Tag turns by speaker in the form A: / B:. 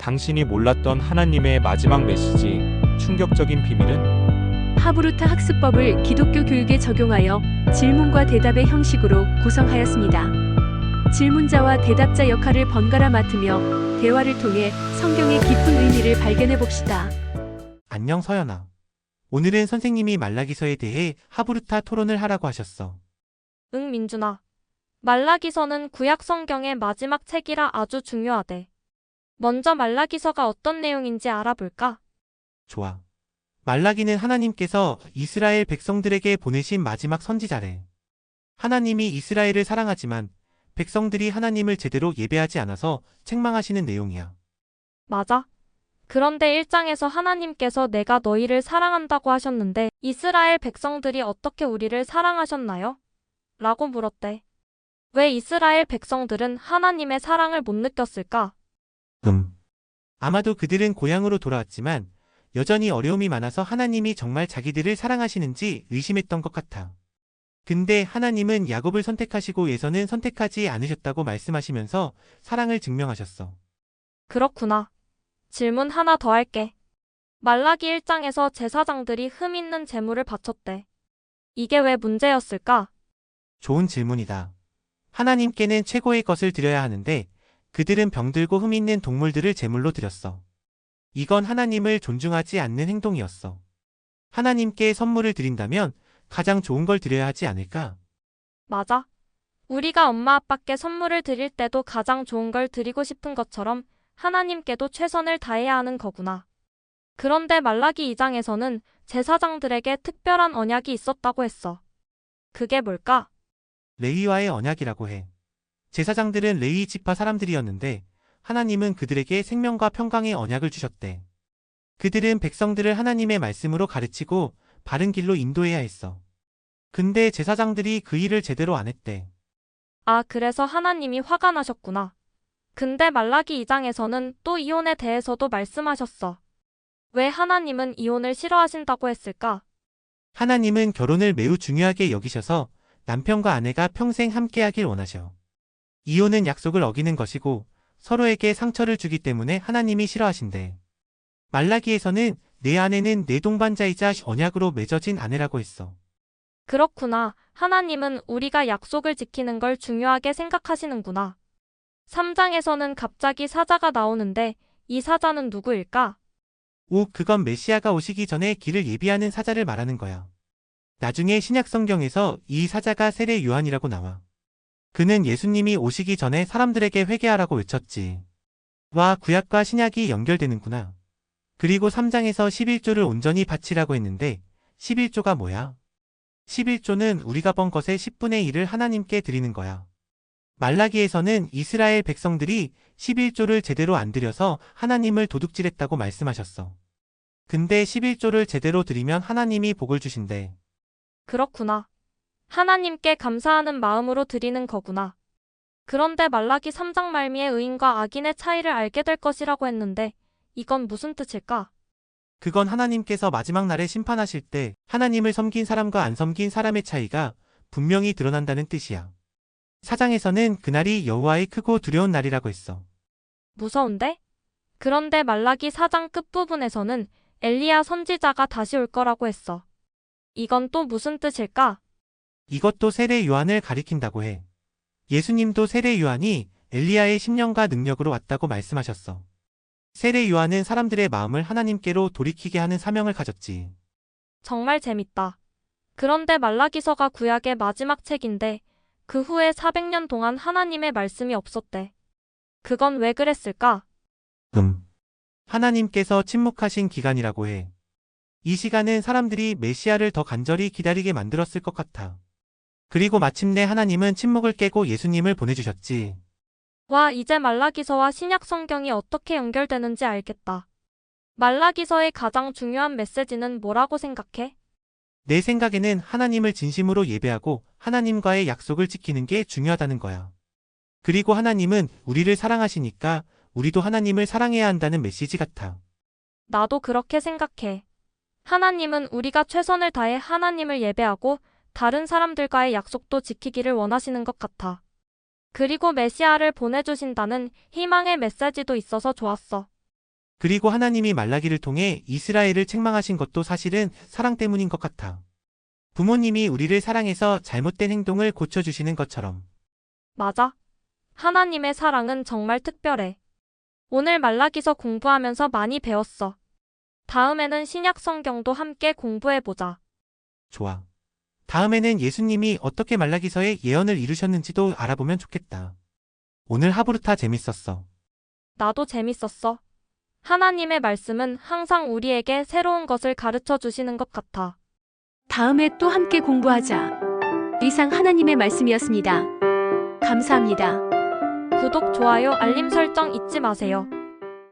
A: 당신이 몰랐던 하나님의 마지막 메시지, 충격적인 비밀은?
B: 하브루타 학습법을 기독교 교육에 적용하여 질문과 대답의 형식으로 구성하였습니다. 질문자와 대답자 역할을 번갈아 맡으며 대화를 통해 성경의 깊은 의미를 발견해 봅시다.
C: 안녕 서연아. 오늘은 선생님이 말라기서에 대해 하브루타 토론을 하라고 하셨어.
D: 응, 민준아. 말라기서는 구약 성경의 마지막 책이라 아주 중요하대. 먼저 말라기서가 어떤 내용인지 알아볼까?
C: 좋아. 말라기는 하나님께서 이스라엘 백성들에게 보내신 마지막 선지자래. 하나님이 이스라엘을 사랑하지만 백성들이 하나님을 제대로 예배하지 않아서 책망하시는 내용이야.
D: 맞아. 그런데 1장에서 하나님께서 내가 너희를 사랑한다고 하셨는데 이스라엘 백성들이 어떻게 우리를 사랑하셨나요? 라고 물었대. 왜 이스라엘 백성들은 하나님의 사랑을 못 느꼈을까?
C: 아마도 그들은 고향으로 돌아왔지만 여전히 어려움이 많아서 하나님이 정말 자기들을 사랑하시는지 의심했던 것 같아. 근데 하나님은 야곱을 선택하시고 에서는 선택하지 않으셨다고 말씀하시면서 사랑을 증명하셨어.
D: 그렇구나. 질문 하나 더 할게. 말라기 1장에서 제사장들이 흠 있는 제물을 바쳤대. 이게 왜 문제였을까?
C: 좋은 질문이다. 하나님께는 최고의 것을 드려야 하는데 그들은 병들고 흠 있는 동물들을 제물로 드렸어. 이건 하나님을 존중하지 않는 행동이었어. 하나님께 선물을 드린다면 가장 좋은 걸 드려야 하지 않을까?
D: 맞아. 우리가 엄마 아빠께 선물을 드릴 때도 가장 좋은 걸 드리고 싶은 것처럼 하나님께도 최선을 다해야 하는 거구나. 그런데 말라기 2장에서는 제사장들에게 특별한 언약이 있었다고 했어. 그게 뭘까?
C: 레위와의 언약이라고 해. 제사장들은 레위 지파 사람들이었는데 하나님은 그들에게 생명과 평강의 언약을 주셨대. 그들은 백성들을 하나님의 말씀으로 가르치고 바른 길로 인도해야 했어. 근데 제사장들이 그 일을 제대로 안 했대.
D: 아, 그래서 하나님이 화가 나셨구나. 근데 말라기 2장에서는 또 이혼에 대해서도 말씀하셨어. 왜 하나님은 이혼을 싫어하신다고 했을까?
C: 하나님은 결혼을 매우 중요하게 여기셔서 남편과 아내가 평생 함께하길 원하셔. 이혼은 약속을 어기는 것이고 서로에게 상처를 주기 때문에 하나님이 싫어하신대. 말라기에서는 내 아내는 내 동반자이자 언약으로 맺어진 아내라고 했어.
D: 그렇구나. 하나님은 우리가 약속을 지키는 걸 중요하게 생각하시는구나. 3장에서는 갑자기 사자가 나오는데 이 사자는 누구일까?
C: 그건 메시아가 오시기 전에 길을 예비하는 사자를 말하는 거야. 나중에 신약 성경에서 이 사자가 세례 요한이라고 나와. 그는 예수님이 오시기 전에 사람들에게 회개하라고 외쳤지. 와, 구약과 신약이 연결되는구나. 그리고 3장에서 11조를 온전히 바치라고 했는데 11조가 뭐야? 11조는 우리가 번 것의 10분의 1을 하나님께 드리는 거야. 말라기에서는 이스라엘 백성들이 11조를 제대로 안 드려서 하나님을 도둑질했다고 말씀하셨어. 근데 11조를 제대로 드리면 하나님이 복을 주신대.
D: 그렇구나. 하나님께 감사하는 마음으로 드리는 거구나. 그런데 말라기 3장 말미에 의인과 악인의 차이를 알게 될 것이라고 했는데 이건 무슨 뜻일까?
C: 그건 하나님께서 마지막 날에 심판하실 때 하나님을 섬긴 사람과 안 섬긴 사람의 차이가 분명히 드러난다는 뜻이야. 사장에서는 그날이 여호와의 크고 두려운 날이라고 했어.
D: 무서운데? 그런데 말라기 4장 끝부분에서는 엘리야 선지자가 다시 올 거라고 했어. 이건 또 무슨 뜻일까?
C: 이것도 세례 요한을 가리킨다고 해. 예수님도 세례 요한이 엘리야의 심령과 능력으로 왔다고 말씀하셨어. 세례 요한은 사람들의 마음을 하나님께로 돌이키게 하는 사명을 가졌지.
D: 정말 재밌다. 그런데 말라기서가 구약의 마지막 책인데 그 후에 400년 동안 하나님의 말씀이 없었대. 그건 왜 그랬을까?
C: 하나님께서 침묵하신 기간이라고 해. 이 시간은 사람들이 메시아를 더 간절히 기다리게 만들었을 것 같아. 그리고 마침내 하나님은 침묵을 깨고 예수님을 보내주셨지.
D: 와, 이제 말라기서와 신약 성경이 어떻게 연결되는지 알겠다. 말라기서의 가장 중요한 메시지는 뭐라고 생각해?
C: 내 생각에는 하나님을 진심으로 예배하고 하나님과의 약속을 지키는 게 중요하다는 거야. 그리고 하나님은 우리를 사랑하시니까 우리도 하나님을 사랑해야 한다는 메시지 같아.
D: 나도 그렇게 생각해. 하나님은 우리가 최선을 다해 하나님을 예배하고 다른 사람들과의 약속도 지키기를 원하시는 것 같아. 그리고 메시아를 보내주신다는 희망의 메시지도 있어서 좋았어.
C: 그리고 하나님이 말라기를 통해 이스라엘을 책망하신 것도 사실은 사랑 때문인 것 같아. 부모님이 우리를 사랑해서 잘못된 행동을 고쳐주시는 것처럼.
D: 맞아. 하나님의 사랑은 정말 특별해. 오늘 말라기서 공부하면서 많이 배웠어. 다음에는 신약 성경도 함께 공부해보자.
C: 좋아. 다음에는 예수님이 어떻게 말라기서의 예언을 이루셨는지도 알아보면 좋겠다. 오늘 하부르타 재밌었어.
D: 나도 재밌었어. 하나님의 말씀은 항상 우리에게 새로운 것을 가르쳐 주시는 것 같아.
B: 다음에 또 함께 공부하자. 이상 하나님의 말씀이었습니다. 감사합니다.
D: 구독, 좋아요, 알림 설정 잊지 마세요.